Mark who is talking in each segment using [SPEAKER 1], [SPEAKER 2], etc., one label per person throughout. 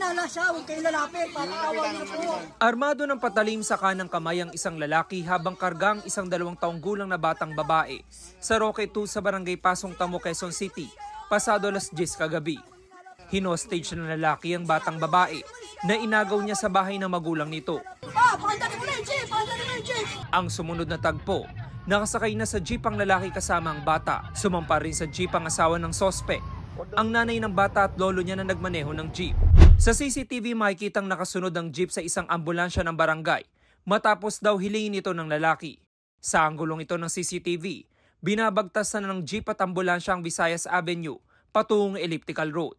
[SPEAKER 1] hinala siya, huwag kayo lalapit, papatawan niyo po.
[SPEAKER 2] Armado ng patalim sa kanang kamay ang isang lalaki habang kargang isang 2 taong gulang na batang babae sa Roque 2 sa Barangay Pasong Tamo, Quezon City, pasado alas 10 kagabi. Hinostage ng lalaki ang batang babae na inagaw niya sa bahay ng magulang nito.
[SPEAKER 1] Pakandali mo na yung jeep! Pakandali mo yung jeep!
[SPEAKER 2] Ang sumunod na tagpo, nakasakay na sa jeep ang lalaki kasama ang bata. Sumampa rin sa jeep ang asawa ng sospek, ang nanay ng bata at lolo niya na nagmaneho ng jeep. Sa CCTV makikitang nakasunod ang jeep sa isang ambulansya ng barangay matapos daw hilingin ito ng lalaki. Sa anggulong ito ng CCTV, binabagtasan ng jeep at ambulansya ang Visayas Avenue patungong Elliptical Road.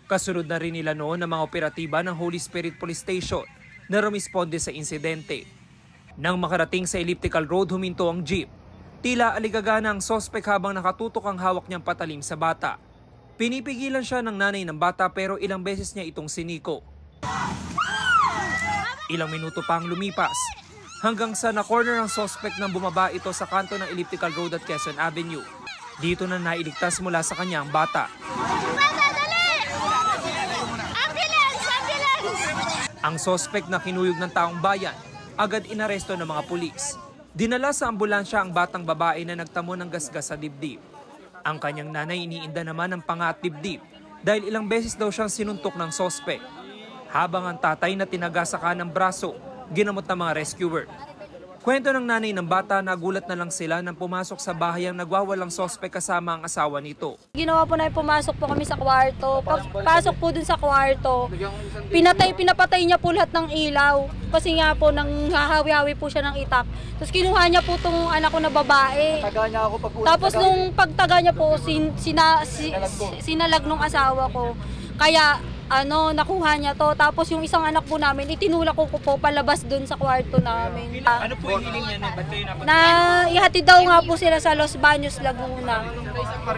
[SPEAKER 2] Kasunod na rin nila noon ng mga operatiba ng Holy Spirit Police Station na rumisponde sa insidente. Nang makarating sa Elliptical Road, huminto ang jeep. Tila aligagana ang sospek habang nakatutok ang hawak niyang patalim sa bata. Pinipigilan siya ng nanay ng bata pero ilang beses niya itong siniko. Ilang minuto pa ang lumipas hanggang sa na-corner ang suspect nang bumaba ito sa kanto ng Elliptical Road at Quezon Avenue. Dito na nailigtas mula sa kanya ang bata. Ang suspect na kinuyog ng taong bayan agad inaresto ng mga pulis. Dinala sa ambulansya ang batang babae na nagtamo ng gasgas sa dibdib. Ang kanyang nanay iniinda naman ng panga at dibdib dahil ilang beses daw siyang sinuntok ng sospek. Habang ang tatay na tinaga sa kanang braso, ginamot ng mga rescuer. Kwento ng nanay ng bata, nagulat na lang sila nang pumasok sa bahay ang nagwawalang sospek kasama ang asawa nito.
[SPEAKER 3] Ginawa po na pumasok po kami sa kwarto. Pasok po dun sa kwarto, pinapatay niya po lahat ng ilaw. Kasi nga po nang hahawi-hawi po siya ng itak. Tapos kinuha niya po itong anak ko na babae. Tapos nung pagtaga niya po, sinalag nung asawa ko. Kaya nakuha niya to. Tapos yung isang anak po namin, itinulak ko po palabas dun sa kwarto namin.
[SPEAKER 2] Ano po yung hiling niya na ba't kayo
[SPEAKER 3] na ihatid daw nga po sila sa Los Baños, Laguna.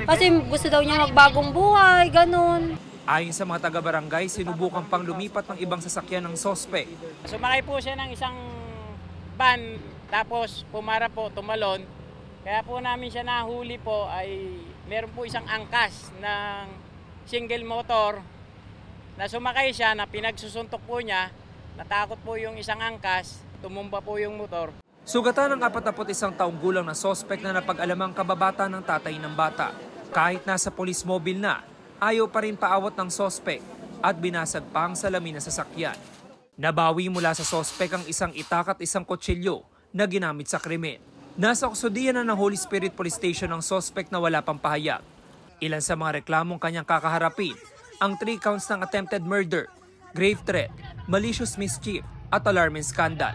[SPEAKER 3] Kasi gusto daw niya magbagong buhay, ganun.
[SPEAKER 2] Ayon sa mga taga-barangay, sinubukan pang lumipat ng ibang sasakyan ng sospek.
[SPEAKER 4] Sumakay po siya ng isang van, tapos pumara po, tumalon. Kaya po namin siya nahuli po ay meron po isang angkas ng single motor na sumakay siya, na pinagsusuntok po niya, natakot po yung isang angkas, tumumba po yung motor.
[SPEAKER 2] Sugatan ng 41 taong gulang na sospek na napag-alamang kababata ng tatay ng bata. Kahit nasa police mobile na, ayaw pa rin paawat ng sospek at binasag pa ang salamin ng sasakyan. Nabawi mula sa sospek ang isang itak at isang kutsilyo na ginamit sa krimen. Nasa kustudiyan na ng Holy Spirit Police Station ang sospek na wala pang pahayag. Ilan sa mga reklamong kanyang kakaharapin, ang 3 counts ng attempted murder, grave threat, malicious mischief at alarming scandal.